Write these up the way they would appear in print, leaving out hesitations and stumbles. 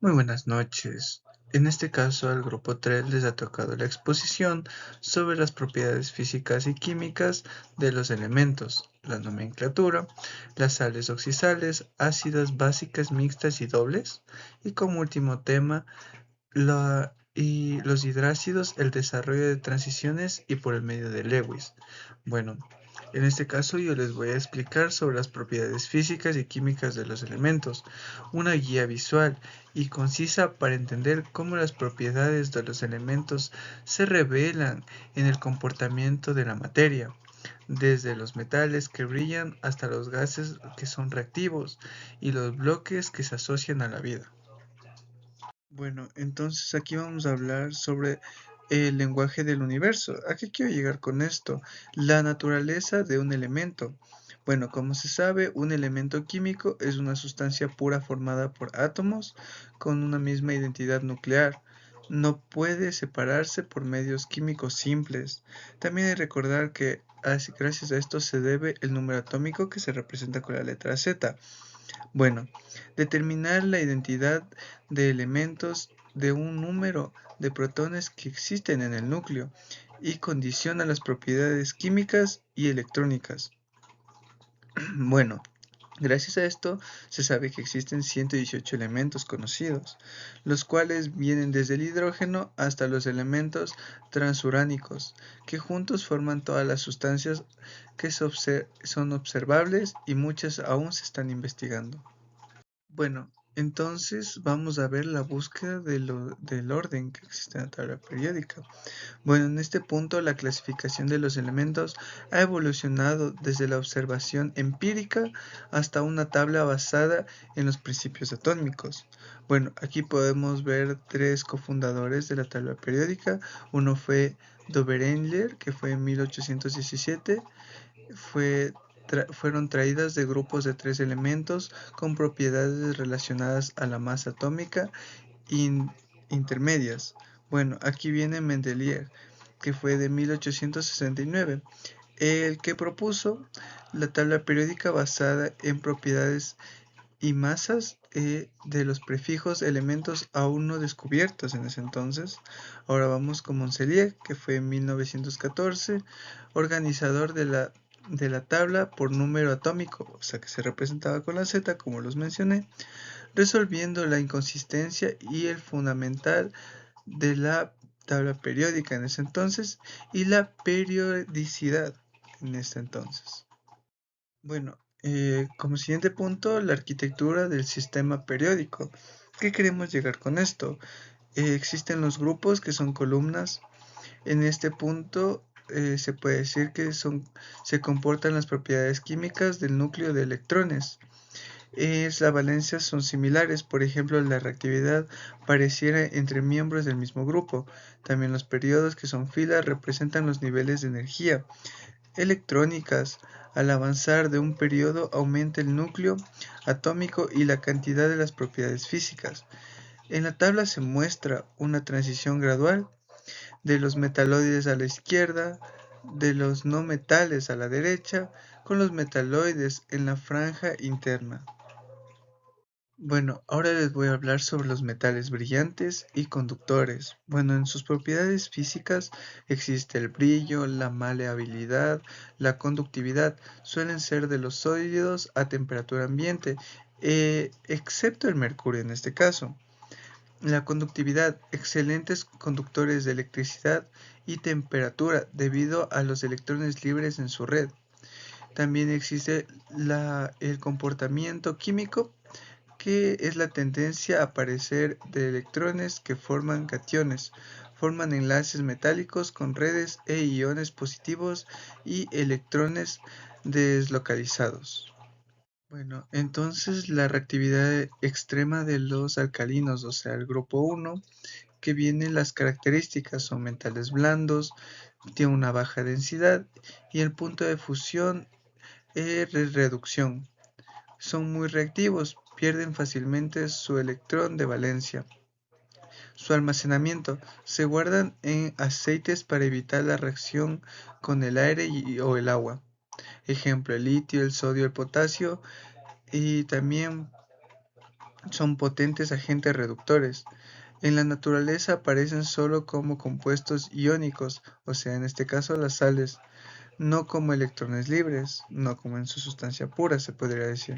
Muy buenas noches. En este caso, al grupo 3 les ha tocado la exposición sobre las propiedades físicas y químicas de los elementos, la nomenclatura, las sales oxidales, ácidas, básicas, mixtas y dobles, y como último tema, los hidrácidos, el desarrollo de transiciones y por el medio de Lewis. Bueno, en este caso yo les voy a explicar sobre las propiedades físicas y químicas de los elementos, una guía visual y concisa para entender cómo las propiedades de los elementos se revelan en el comportamiento de la materia, desde los metales que brillan hasta los gases que son reactivos y los bloques que se asocian a la vida. Bueno, entonces aquí vamos a hablar sobre el lenguaje del universo. ¿A qué quiero llegar con esto? La naturaleza de un elemento. Bueno, como se sabe, un elemento químico es una sustancia pura formada por átomos con una misma identidad nuclear. No puede separarse por medios químicos simples. También hay que recordar que gracias a esto se debe el número atómico que se representa con la letra Z. Bueno, determinar la identidad de elementos de un número de protones que existen en el núcleo y condiciona las propiedades químicas y electrónicas. Bueno, gracias a esto se sabe que existen 118 elementos conocidos, los cuales vienen desde el hidrógeno hasta los elementos transuránicos, que juntos forman todas las sustancias que son observables y muchas aún se están investigando. Bueno, entonces vamos a ver la búsqueda del orden que existe en la tabla periódica. Bueno, en este punto la clasificación de los elementos ha evolucionado desde la observación empírica hasta una tabla basada en los principios atómicos. Bueno, aquí podemos ver tres cofundadores de la tabla periódica. Uno fue Doberenger, que fue en 1817, fueron traídas de grupos de tres elementos con propiedades relacionadas a la masa atómica intermedias. Bueno, aquí viene Mendeleev, que fue de 1869, el que propuso la tabla periódica basada en propiedades y masas de los prefijos elementos aún no descubiertos en ese entonces. Ahora vamos con Mendeleev, que fue en 1914, organizador de la tabla por número atómico, o sea que se representaba con la Z, como los mencioné, resolviendo la inconsistencia y el fundamental de la tabla periódica en ese entonces y la periodicidad en este entonces. Bueno, como siguiente punto, la arquitectura del sistema periódico. ¿Qué queremos llegar con esto? Existen los grupos que son columnas. En este punto se puede decir que se comportan las propiedades químicas del núcleo de electrones. Las valencias son similares, por ejemplo, la reactividad pareciera entre miembros del mismo grupo. También los periodos, que son filas, representan los niveles de energía electrónicas. Al avanzar de un periodo aumenta el núcleo atómico y la cantidad de las propiedades físicas. En la tabla se muestra una transición gradual de los metaloides a la izquierda, de los no metales a la derecha, con los metaloides en la franja interna. Bueno, ahora les voy a hablar sobre los metales brillantes y conductores. Bueno, en sus propiedades físicas existe el brillo, la maleabilidad, la conductividad. Suelen ser de los sólidos a temperatura ambiente, excepto el mercurio en este caso. La conductividad, excelentes conductores de electricidad y temperatura debido a los electrones libres en su red. También existe el comportamiento químico, que es la tendencia a aparecer de electrones que forman cationes, forman enlaces metálicos con redes e iones positivos y electrones deslocalizados. Bueno, entonces la reactividad extrema de los alcalinos, o sea, el grupo 1, que vienen las características, son metales blandos, tiene una baja densidad y el punto de fusión es reducción. Son muy reactivos, pierden fácilmente su electrón de valencia. Su almacenamiento: se guardan en aceites para evitar la reacción con el aire o el agua. Ejemplo, el litio, el sodio, el potasio, y también son potentes agentes reductores. En la naturaleza aparecen solo como compuestos iónicos, o sea, en este caso las sales, no como electrones libres, no como en su sustancia pura, se podría decir.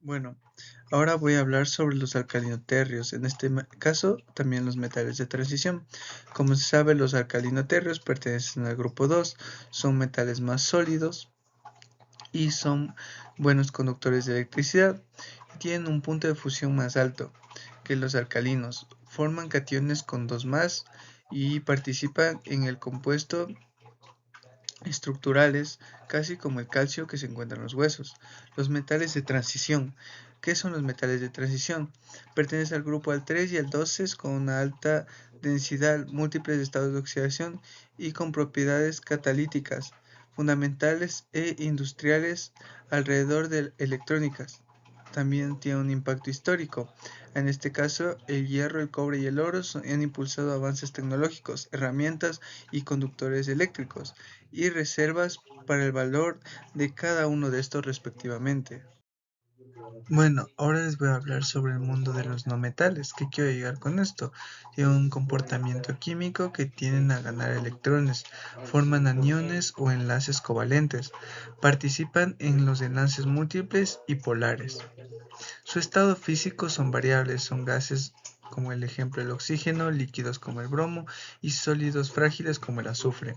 Bueno, ahora voy a hablar sobre los alcalinoterrios, en este caso también los metales de transición. Como se sabe, los alcalinoterrios pertenecen al grupo 2, son metales más sólidos y son buenos conductores de electricidad. Tienen un punto de fusión más alto que los alcalinos, forman cationes con 2 más y participan en el compuesto estructurales, casi como el calcio que se encuentra en los huesos. Los metales de transición. ¿Qué son los metales de transición? Pertenecen al grupo al 3 y al 12 con una alta densidad, múltiples estados de oxidación y con propiedades catalíticas, fundamentales e industriales alrededor de electrónicas. También tiene un impacto histórico. En este caso, el hierro, el cobre y el oro han impulsado avances tecnológicos, herramientas y conductores eléctricos y reservas para el valor de cada uno de estos respectivamente. Bueno, ahora les voy a hablar sobre el mundo de los no metales. ¿Qué quiero llegar con esto? Tienen un comportamiento químico que tienden a ganar electrones, forman aniones o enlaces covalentes, participan en los enlaces múltiples y polares. Su estado físico son variables, son gases como el ejemplo el oxígeno, líquidos como el bromo y sólidos frágiles como el azufre.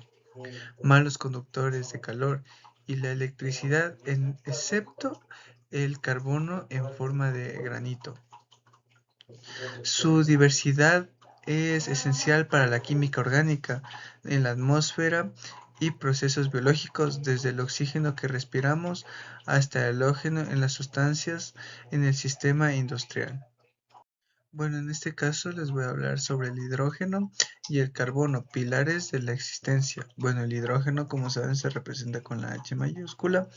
Malos conductores de calor y la electricidad, excepto el carbono en forma de granito. Su diversidad es esencial para la química orgánica en la atmósfera y procesos biológicos, desde el oxígeno que respiramos hasta el halógeno en las sustancias en el sistema industrial. Bueno, en este caso les voy a hablar sobre el hidrógeno y el carbono, pilares de la existencia. Bueno, el hidrógeno, como saben, se representa con la H mayúscula,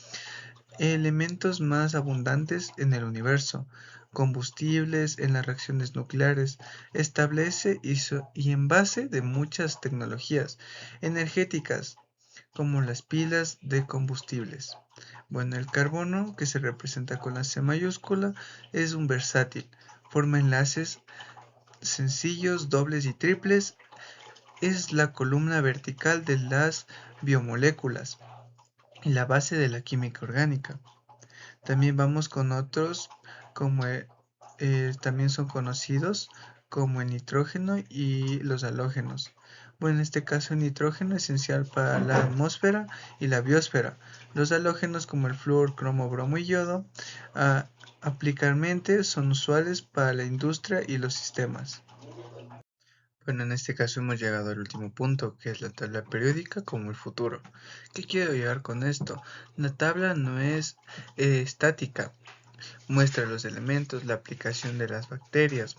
elementos más abundantes en el universo, combustibles en las reacciones nucleares, establece y en base de muchas tecnologías energéticas, como las pilas de combustibles. Bueno, el carbono, que se representa con la C mayúscula, es un versátil, forma enlaces sencillos, dobles y triples, es la columna vertical de las biomoléculas y la base de la química orgánica. También vamos con otros como también son conocidos como el nitrógeno y los halógenos. Bueno, en este caso el nitrógeno es esencial para la atmósfera y la biosfera. Los halógenos como el flúor, cromo, bromo y yodo aplicadamente son usuales para la industria y los sistemas. Bueno, en este caso hemos llegado al último punto, que es la tabla periódica como el futuro. ¿Qué quiero llegar con esto? La tabla no es estática, muestra los elementos, la aplicación de las bacterias,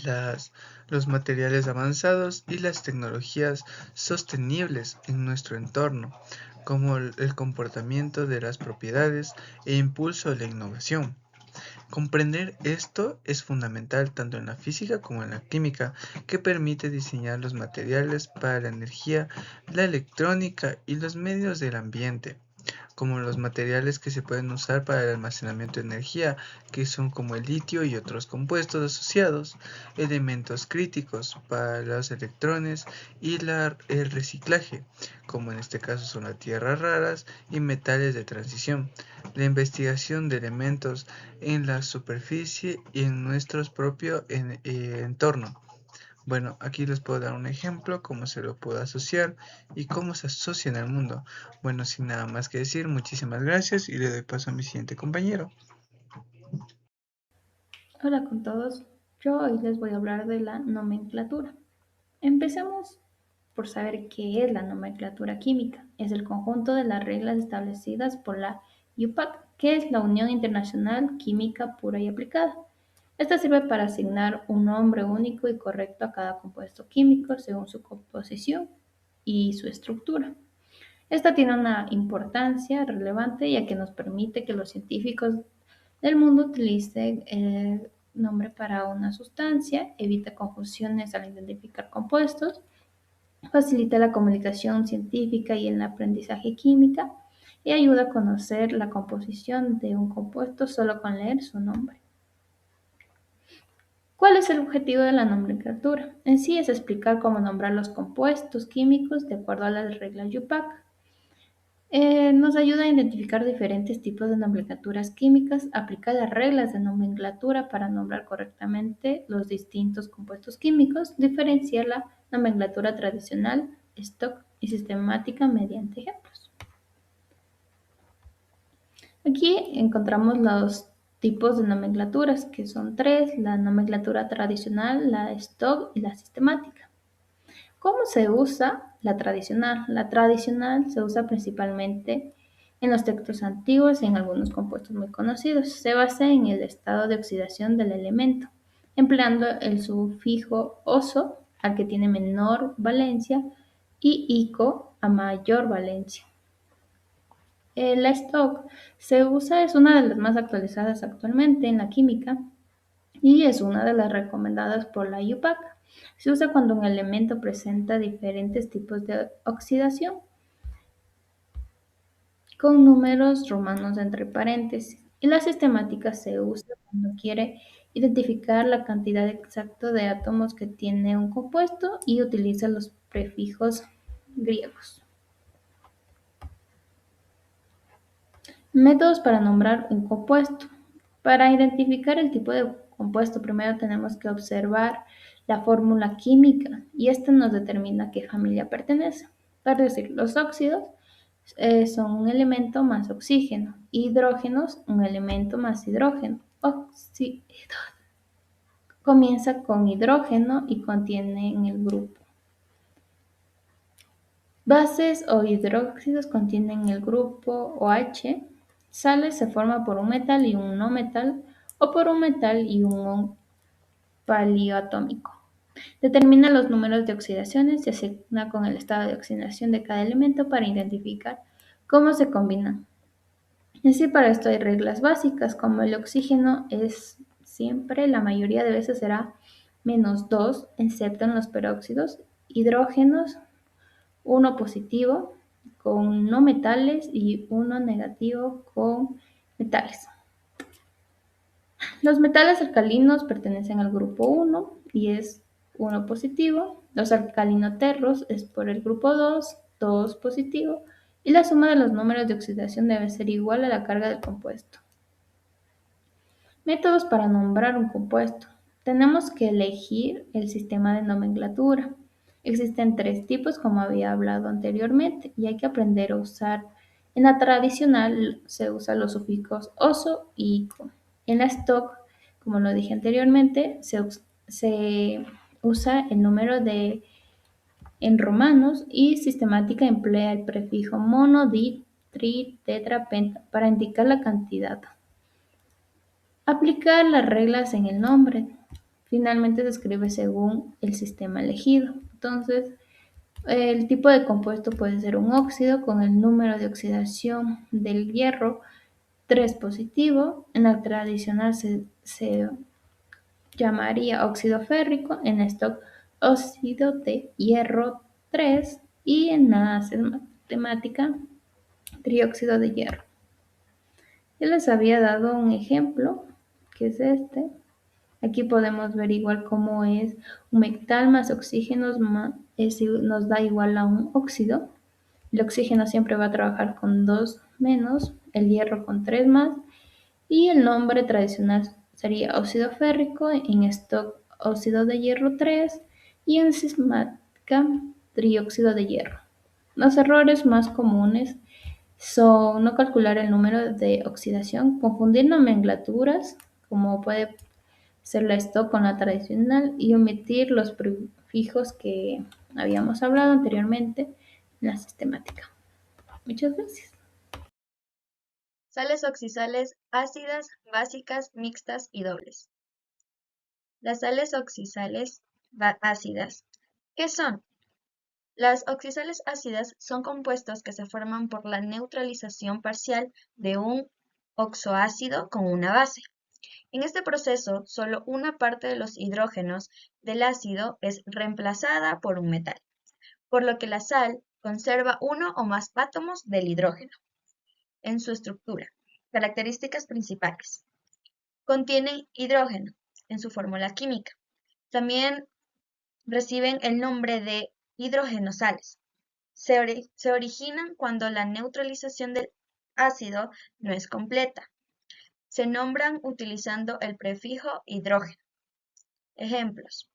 las, los materiales avanzados y las tecnologías sostenibles en nuestro entorno, como el comportamiento de las propiedades e impulso de la innovación. Comprender esto es fundamental tanto en la física como en la química, que permite diseñar los materiales para la energía, la electrónica y los medios del ambiente, como los materiales que se pueden usar para el almacenamiento de energía, que son como el litio y otros compuestos asociados, elementos críticos para los electrones y el reciclaje, como en este caso son las tierras raras y metales de transición, la investigación de elementos en la superficie y en nuestro propio entorno. Bueno, aquí les puedo dar un ejemplo, cómo se lo puedo asociar y cómo se asocia en el mundo. Bueno, sin nada más que decir, muchísimas gracias y le doy paso a mi siguiente compañero. Hola con todos, yo hoy les voy a hablar de la nomenclatura. Empecemos por saber qué es la nomenclatura química. Es el conjunto de las reglas establecidas por la UPAC, que es la Unión Internacional Química Pura y Aplicada. Esta sirve para asignar un nombre único y correcto a cada compuesto químico según su composición y su estructura. Esta tiene una importancia relevante ya que nos permite que los científicos del mundo utilicen el nombre para una sustancia, evita confusiones al identificar compuestos, facilita la comunicación científica y el aprendizaje química y ayuda a conocer la composición de un compuesto solo con leer su nombre. ¿Cuál es el objetivo de la nomenclatura? En sí es explicar cómo nombrar los compuestos químicos de acuerdo a las reglas UPAC. Nos ayuda a identificar diferentes tipos de nomenclaturas químicas, aplicar las reglas de nomenclatura para nombrar correctamente los distintos compuestos químicos, diferenciar la nomenclatura tradicional, stock y sistemática mediante ejemplos. Aquí encontramos los tipos de nomenclaturas, que son tres: la nomenclatura tradicional, la stock y la sistemática. ¿Cómo se usa la tradicional? La tradicional se usa principalmente en los textos antiguos y en algunos compuestos muy conocidos. Se basa en el estado de oxidación del elemento, empleando el sufijo oso al que tiene menor valencia y ico a mayor valencia. La stock se usa, es una de las más actualizadas actualmente en la química y es una de las recomendadas por la IUPAC. Se usa cuando un elemento presenta diferentes tipos de oxidación con números romanos entre paréntesis. Y la sistemática se usa cuando quiere identificar la cantidad exacta de átomos que tiene un compuesto y utiliza los prefijos griegos. Métodos para nombrar un compuesto. Para identificar el tipo de compuesto, primero tenemos que observar la fórmula química y esta nos determina a qué familia pertenece. Es decir, los óxidos son un elemento más oxígeno, hidrógenos un elemento más hidrógeno. Comienza con hidrógeno y contiene en el grupo. Bases o hidróxidos contienen el grupo OH. Sales se forma por un metal y un no metal o por un metal y un ion palioatómico. Determina los números de oxidaciones y asigna con el estado de oxidación de cada elemento para identificar cómo se combinan. Y sí, para esto hay reglas básicas, como el oxígeno es siempre, la mayoría de veces será -2, excepto en los peróxidos. Hidrógenos, 1 positivo con no metales y 1 negativo con metales. Los metales alcalinos pertenecen al grupo 1 y es 1 positivo. Los alcalinoterros es por el grupo 2, 2 positivo. Y la suma de los números de oxidación debe ser igual a la carga del compuesto. Métodos para nombrar un compuesto. Tenemos que elegir el sistema de nomenclatura. Existen 3 tipos, como había hablado anteriormente, y hay que aprender a usar. En la tradicional se usan los sufijos oso y ico. En la stock, como lo dije anteriormente, se usa el número en romanos y sistemática emplea el prefijo mono, di, tri, tetra, penta para indicar la cantidad. Aplicar las reglas en el nombre. Finalmente se escribe según el sistema elegido. Entonces, el tipo de compuesto puede ser un óxido con el número de oxidación del hierro 3 positivo. En la tradicional se llamaría óxido férrico, en stock óxido de hierro 3 y en la sistemática trióxido de hierro. Yo les había dado un ejemplo, que es este. Aquí podemos ver igual cómo es un metal más oxígenos nos da igual a un óxido. El oxígeno siempre va a trabajar con 2 menos, el hierro con 3 más y el nombre tradicional sería óxido férrico, en stock óxido de hierro 3 y en sistemática trióxido de hierro. Los errores más comunes son no calcular el número de oxidación, confundir nomenclaturas, como puede ser la stock con la tradicional, y omitir los prefijos que habíamos hablado anteriormente en la sistemática. Muchas gracias. Sales oxisales ácidas, básicas, mixtas y dobles. Las sales oxisales ácidas, ¿qué son? Las oxisales ácidas son compuestos que se forman por la neutralización parcial de un oxoácido con una base. En este proceso, solo una parte de los hidrógenos del ácido es reemplazada por un metal, por lo que la sal conserva uno o más átomos del hidrógeno. en su estructura. Características principales. Contienen hidrógeno en su fórmula química. También reciben el nombre de hidrogenosales. Se originan cuando la neutralización del ácido no es completa. Se nombran utilizando el prefijo hidrógeno. Ejemplos: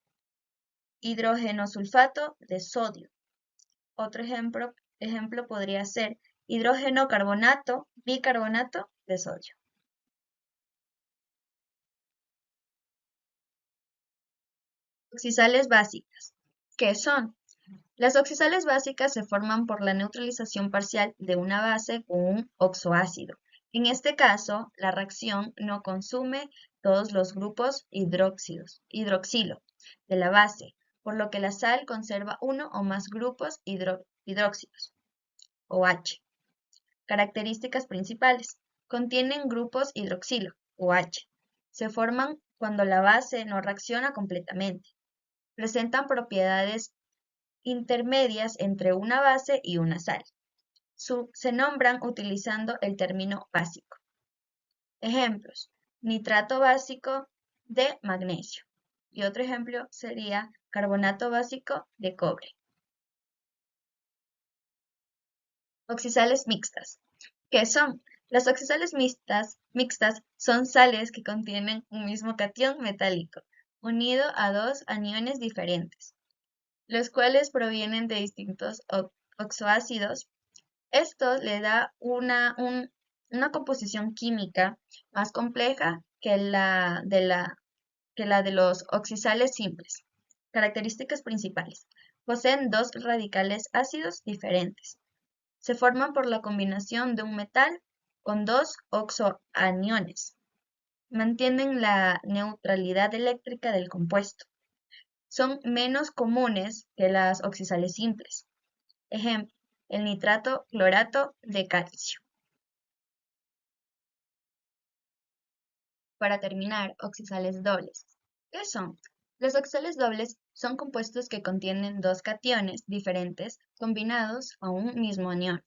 hidrógeno sulfato de sodio. Otro ejemplo podría ser hidrógeno carbonato, bicarbonato de sodio. Oxisales básicas. ¿Qué son? Las oxisales básicas se forman por la neutralización parcial de una base con un oxoácido. En este caso, la reacción no consume todos los grupos hidroxilo de la base, por lo que la sal conserva uno o más grupos hidróxidos, OH. Características principales. Contienen grupos hidroxilo, OH. Se forman cuando la base no reacciona completamente. Presentan propiedades intermedias entre una base y una sal. Se nombran utilizando el término básico. Ejemplos: nitrato básico de magnesio. Y otro ejemplo sería carbonato básico de cobre. Oxisales mixtas. ¿Qué son? Las oxisales mixtas son sales que contienen un mismo catión metálico, unido a dos aniones diferentes, los cuales provienen de distintos oxoácidos. Esto le da una composición química más compleja que la de los oxisales simples. Características principales. Poseen dos radicales ácidos diferentes. Se forman por la combinación de un metal con dos oxoaniones. Mantienen la neutralidad eléctrica del compuesto. Son menos comunes que las oxisales simples. Ejemplo: el nitrato clorato de calcio. Para terminar, oxisales dobles. ¿Qué son? Los oxisales dobles son compuestos que contienen dos cationes diferentes combinados a un mismo anión.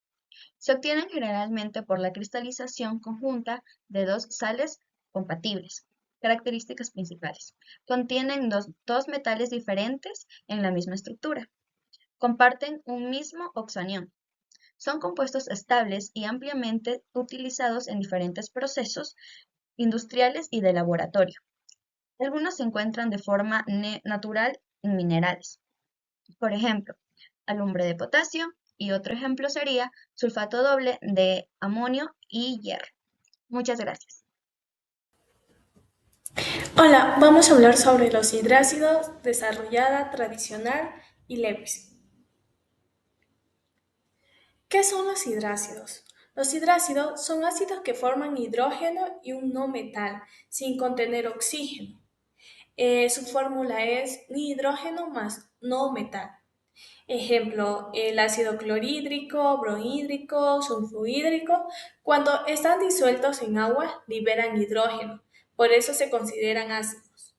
Se obtienen generalmente por la cristalización conjunta de dos sales compatibles. Características principales. Contienen dos metales diferentes en la misma estructura. Comparten un mismo oxoanión. Son compuestos estables y ampliamente utilizados en diferentes procesos industriales y de laboratorio. Algunos se encuentran de forma natural en minerales. Por ejemplo, alumbre de potasio, y otro ejemplo sería sulfato doble de amonio y hierro. Muchas gracias. Hola, vamos a hablar sobre los hidrácidos, desarrollada, tradicional y Lewis. ¿Qué son los hidrácidos? Los hidrácidos son ácidos que forman hidrógeno y un no metal, sin contener oxígeno. Su fórmula es ni hidrógeno más no metal. Ejemplo, el ácido clorhídrico, bromohídrico, sulfurhídrico, cuando están disueltos en agua, liberan hidrógeno, por eso se consideran ácidos.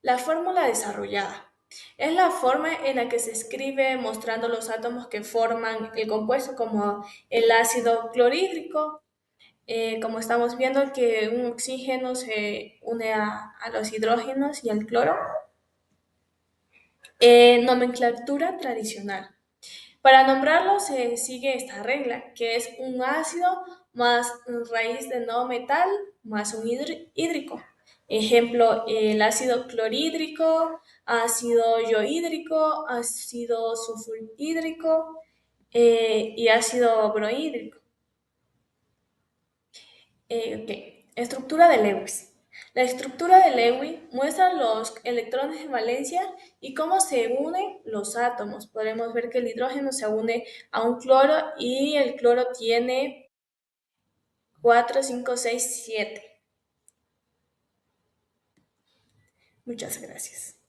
La fórmula desarrollada es la forma en la que se escribe mostrando los átomos que forman el compuesto, como el ácido clorhídrico, como estamos viendo que un oxígeno se une a los hidrógenos y al cloro. Nomenclatura tradicional. Para nombrarlo se sigue esta regla, que es un ácido más raíz de no metal más un hídrico. Ejemplo, el ácido clorhídrico, ácido iohídrico, ácido sulfurhídrico y ácido bromohídrico. Estructura de Lewis. La estructura de Lewis muestra los electrones de valencia y cómo se unen los átomos. Podemos ver que el hidrógeno se une a un cloro y el cloro tiene 4, 5, 6, 7. Muchas gracias.